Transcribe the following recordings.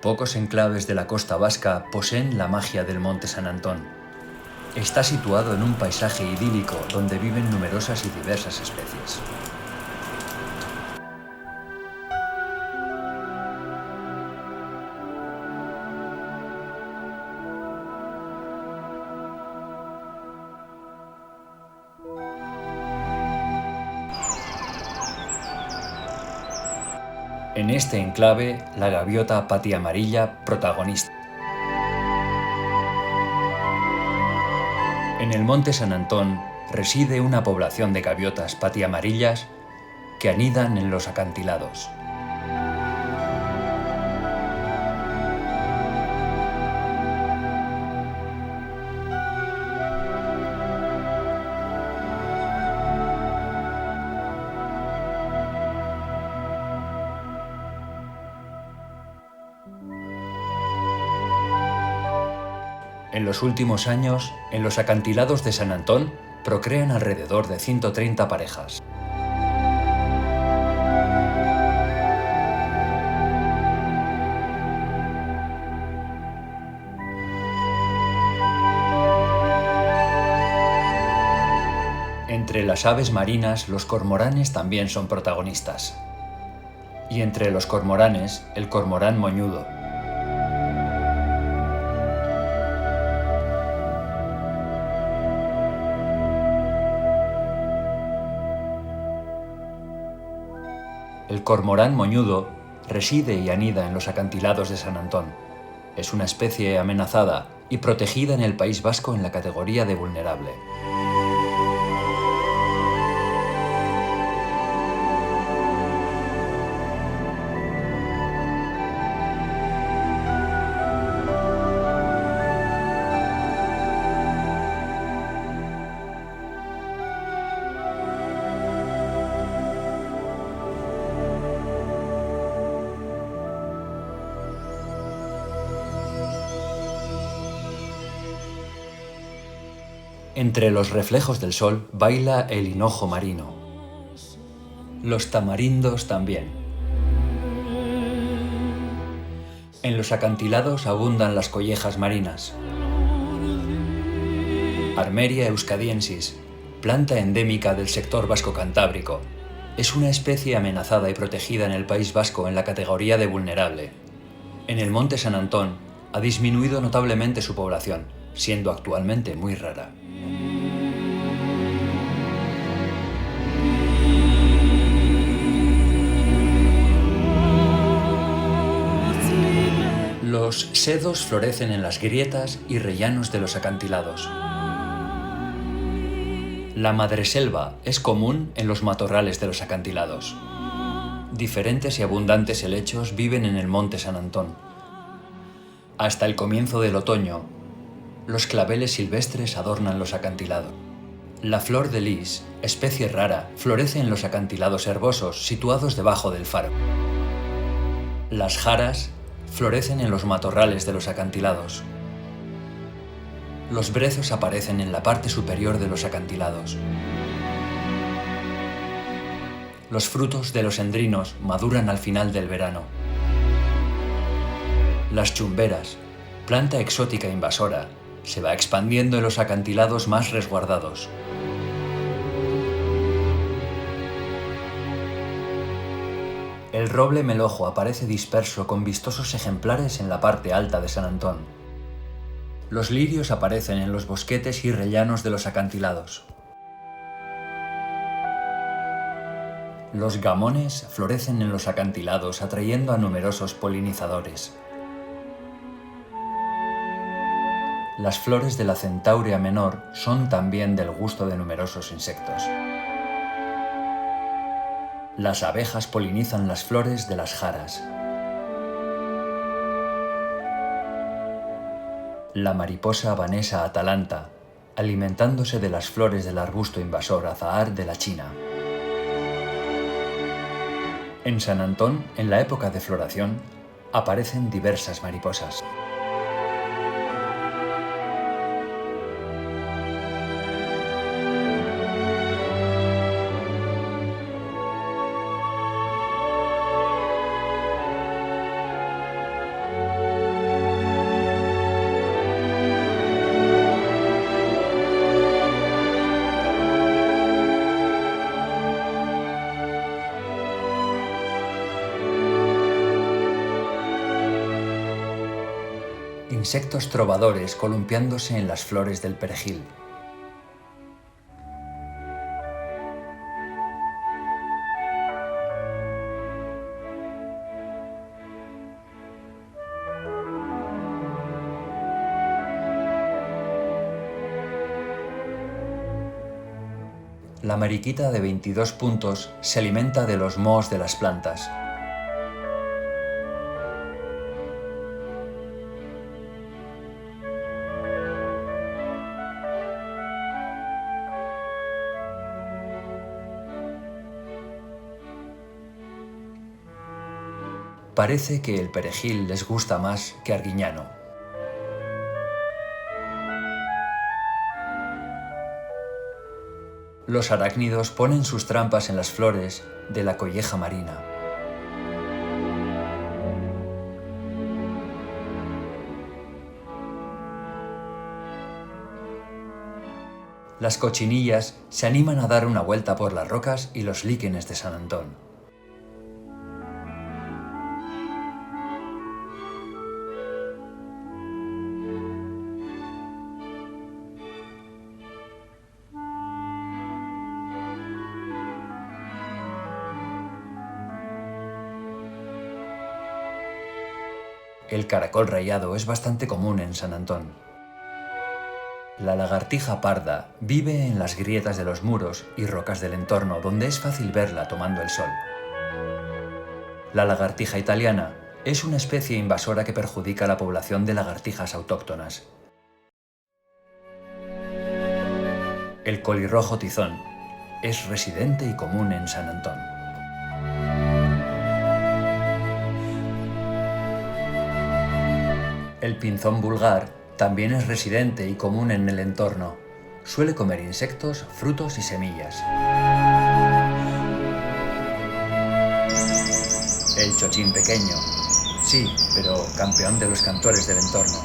Pocos enclaves de la costa vasca poseen la magia del Monte San Antón. Está situado en un paisaje idílico donde viven numerosas y diversas especies. En este enclave, la gaviota patiamarilla protagonista. En el Monte San Antón reside una población de gaviotas patiamarillas que anidan en los acantilados. En los últimos años, en los acantilados de San Antón, procrean alrededor de 130 parejas. Entre las aves marinas, los cormoranes también son protagonistas. Y entre los cormoranes, el cormorán moñudo. El cormorán moñudo reside y anida en los acantilados de San Antón. Es una especie amenazada y protegida en el País Vasco en la categoría de vulnerable. Entre los reflejos del sol baila el hinojo marino. Los tamarindos también. En los acantilados abundan las collejas marinas. Armeria euskadiensis, planta endémica del sector vasco-cantábrico, es una especie amenazada y protegida en el País Vasco en la categoría de vulnerable. En el Monte San Antón ha disminuido notablemente su población, siendo actualmente muy rara. Los sedos florecen en las grietas y rellanos de los acantilados. La madreselva es común en los matorrales de los acantilados. Diferentes y abundantes helechos viven en el Monte San Antón. Hasta el comienzo del otoño, los claveles silvestres adornan los acantilados. La flor de lis, especie rara, florece en los acantilados herbosos situados debajo del faro. Las jaras florecen en los matorrales de los acantilados. Los brezos aparecen en la parte superior de los acantilados. Los frutos de los endrinos maduran al final del verano. Las chumberas, planta exótica invasora, se va expandiendo en los acantilados más resguardados. El roble melojo aparece disperso con vistosos ejemplares en la parte alta de San Antón. Los lirios aparecen en los bosquetes y rellanos de los acantilados. Los gamones florecen en los acantilados atrayendo a numerosos polinizadores. Las flores de la centaurea menor son también del gusto de numerosos insectos. Las abejas polinizan las flores de las jaras. La mariposa vanesa atalanta, alimentándose de las flores del arbusto invasor azahar de la China. En San Antón, en la época de floración, aparecen diversas mariposas. insectos trovadores columpiándose en las flores del perejil. La mariquita de 22 puntos se alimenta de los mohos de las plantas. Parece que el perejil les gusta más que Arguiñano. Los arácnidos ponen sus trampas en las flores de la colleja marina. Las cochinillas se animan a dar una vuelta por las rocas y los líquenes de San Antón. El caracol rayado es bastante común en San Antón. La lagartija parda vive en las grietas de los muros y rocas del entorno, donde es fácil verla tomando el sol. La lagartija italiana es una especie invasora que perjudica a la población de lagartijas autóctonas. El colirrojo tizón es residente y común en San Antón. El pinzón vulgar también es residente y común en el entorno. Suele comer insectos, frutos y semillas. El chochín pequeño, sí, pero campeón de los cantores del entorno.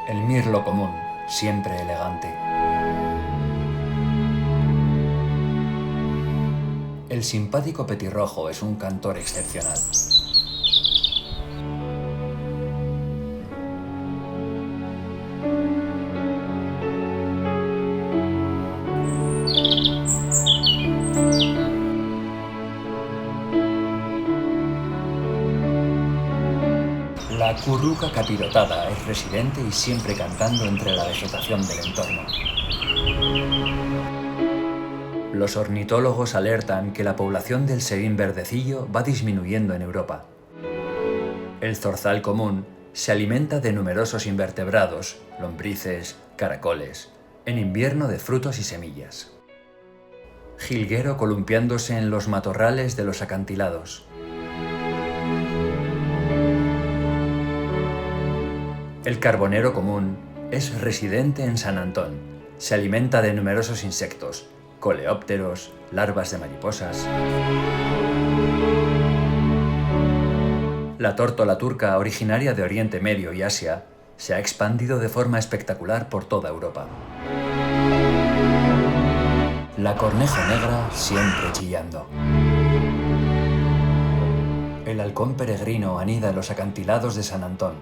El mirlo común, siempre elegante. El simpático petirrojo es un cantor excepcional. La curruca capirotada es residente y siempre cantando entre la vegetación del entorno. Los ornitólogos alertan que la población del serín verdecillo va disminuyendo en Europa. El zorzal común se alimenta de numerosos invertebrados, lombrices, caracoles, en invierno de frutos y semillas. Jilguero columpiándose en los matorrales de los acantilados. El carbonero común es residente en San Antón. Se alimenta de numerosos insectos, coleópteros, larvas de mariposas. La tórtola turca, originaria de Oriente Medio y Asia, se ha expandido de forma espectacular por toda Europa. La corneja negra siempre chillando. El halcón peregrino anida en los acantilados de San Antón.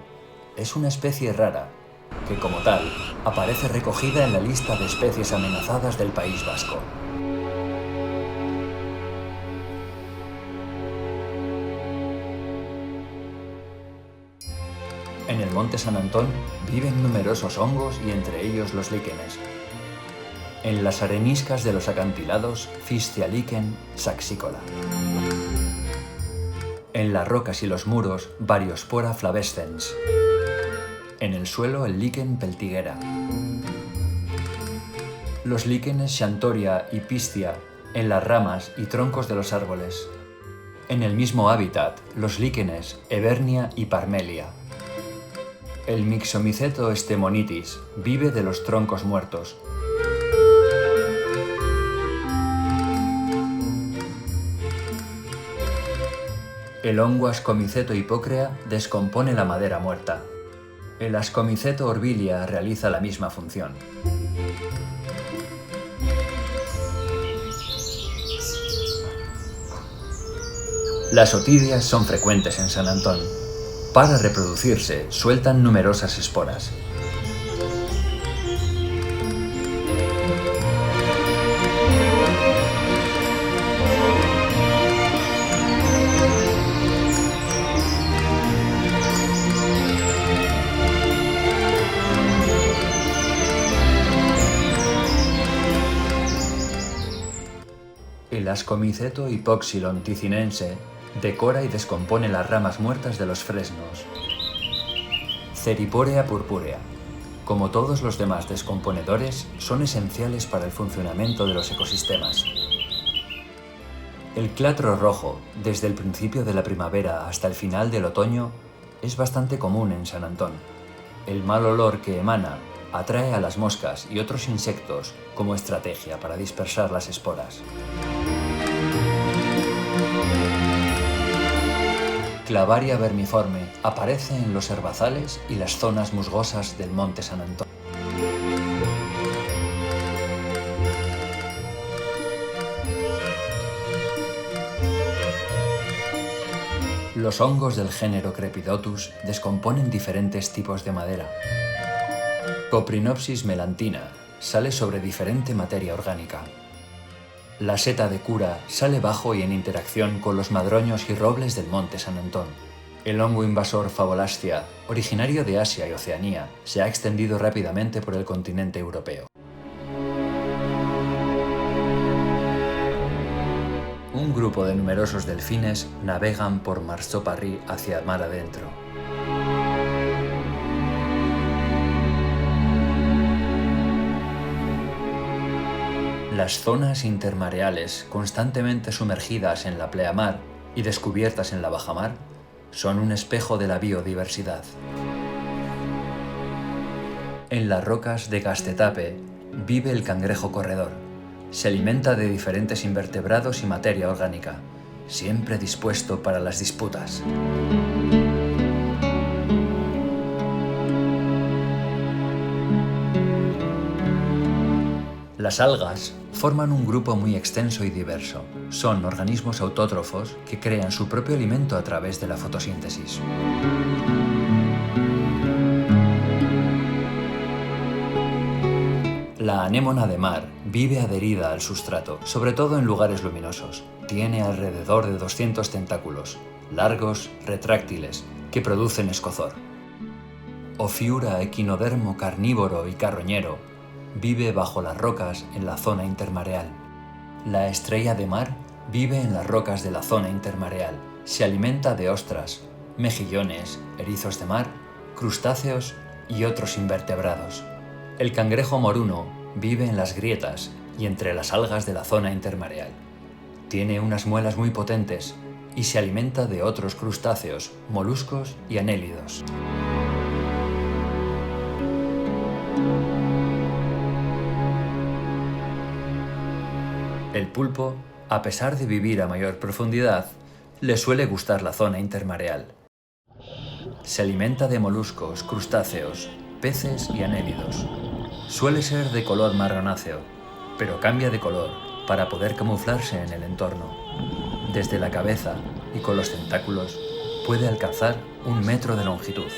Es una especie rara, que como tal aparece recogida en la lista de especies amenazadas del País Vasco. En el monte San Antón viven numerosos hongos y entre ellos los líquenes. En las areniscas de los acantilados, Fistia lichen saxicola. En las rocas y los muros, Variospora flavescens. En el suelo, el líquen peltiguera. Los líquenes Xanthoria y Pistia en las ramas y troncos de los árboles. En el mismo hábitat, los líquenes Evernia y Parmelia. El Myxomiceto stemonitis vive de los troncos muertos. El hongo Ascomiceto hipocrea descompone la madera muerta. El Ascomiceto orbilia realiza la misma función. Las otidias son frecuentes en San Antón. Para reproducirse, sueltan numerosas esporas. El Ascomiceto hipoxilon ticinense decora y descompone las ramas muertas de los fresnos. Ceriporea purpúrea. Como todos los demás descomponedores, son esenciales para el funcionamiento de los ecosistemas. El clatro rojo, desde el principio de la primavera hasta el final del otoño, es bastante común en San Antón. El mal olor que emana atrae a las moscas y otros insectos como estrategia para dispersar las esporas. Clavaria vermiforme aparece en los herbazales y las zonas musgosas del monte San Antón. Los hongos del género Crepidotus descomponen diferentes tipos de madera. Coprinopsis melantina sale sobre diferente materia orgánica. La seta de cura sale bajo y en interacción con los madroños y robles del monte San Antón. El hongo invasor Favolastia, originario de Asia y Oceanía, se ha extendido rápidamente por el continente europeo. Un grupo de numerosos delfines navegan por Marsoparrí hacia mar adentro. Las zonas intermareales, constantemente sumergidas en la pleamar y descubiertas en la bajamar, son un espejo de la biodiversidad. En las rocas de Gastetape vive el cangrejo corredor. Se alimenta de diferentes invertebrados y materia orgánica, siempre dispuesto para las disputas. Las algas forman un grupo muy extenso y diverso. Son organismos autótrofos que crean su propio alimento a través de la fotosíntesis. La anémona de mar vive adherida al sustrato, sobre todo en lugares luminosos. Tiene alrededor de 200 tentáculos, largos, retráctiles, que producen escozor. Ophiura equinodermo carnívoro y carroñero vive bajo las rocas en la zona intermareal. La estrella de mar vive en las rocas de la zona intermareal. Se alimenta de ostras, mejillones, erizos de mar, crustáceos y otros invertebrados. El cangrejo moruno vive en las grietas y entre las algas de la zona intermareal. Tiene unas muelas muy potentes y se alimenta de otros crustáceos, moluscos y anélidos. El pulpo, a pesar de vivir a mayor profundidad, le suele gustar la zona intermareal. Se alimenta de moluscos, crustáceos, peces y anélidos. Suele ser de color marronáceo, pero cambia de color para poder camuflarse en el entorno. Desde la cabeza y con los tentáculos puede alcanzar 1 metro de longitud.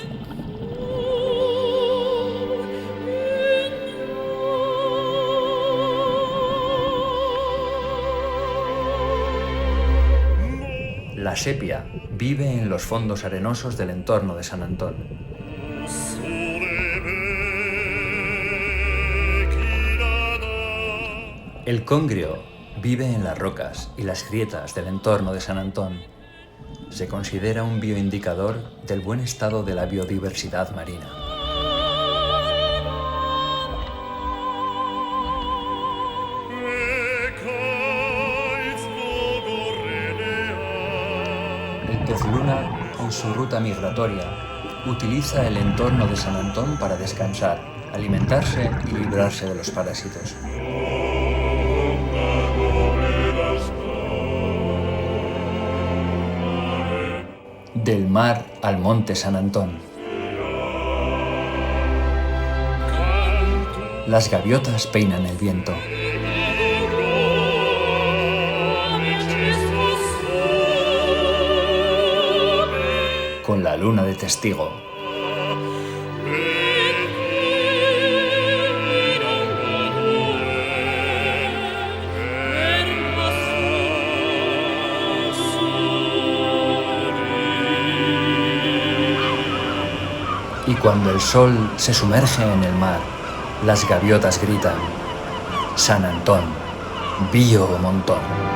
La sepia vive en los fondos arenosos del entorno de San Antón. El congrio vive en las rocas y las grietas del entorno de San Antón. Se considera un bioindicador del buen estado de la biodiversidad marina. El pez luna, en su ruta migratoria, utiliza el entorno de San Antón para descansar, alimentarse y librarse de los parásitos. Del mar al monte San Antón. Las gaviotas peinan el viento. con la luna de testigo. Y cuando el sol se sumerge en el mar, las gaviotas gritan: San Antón, vío montón.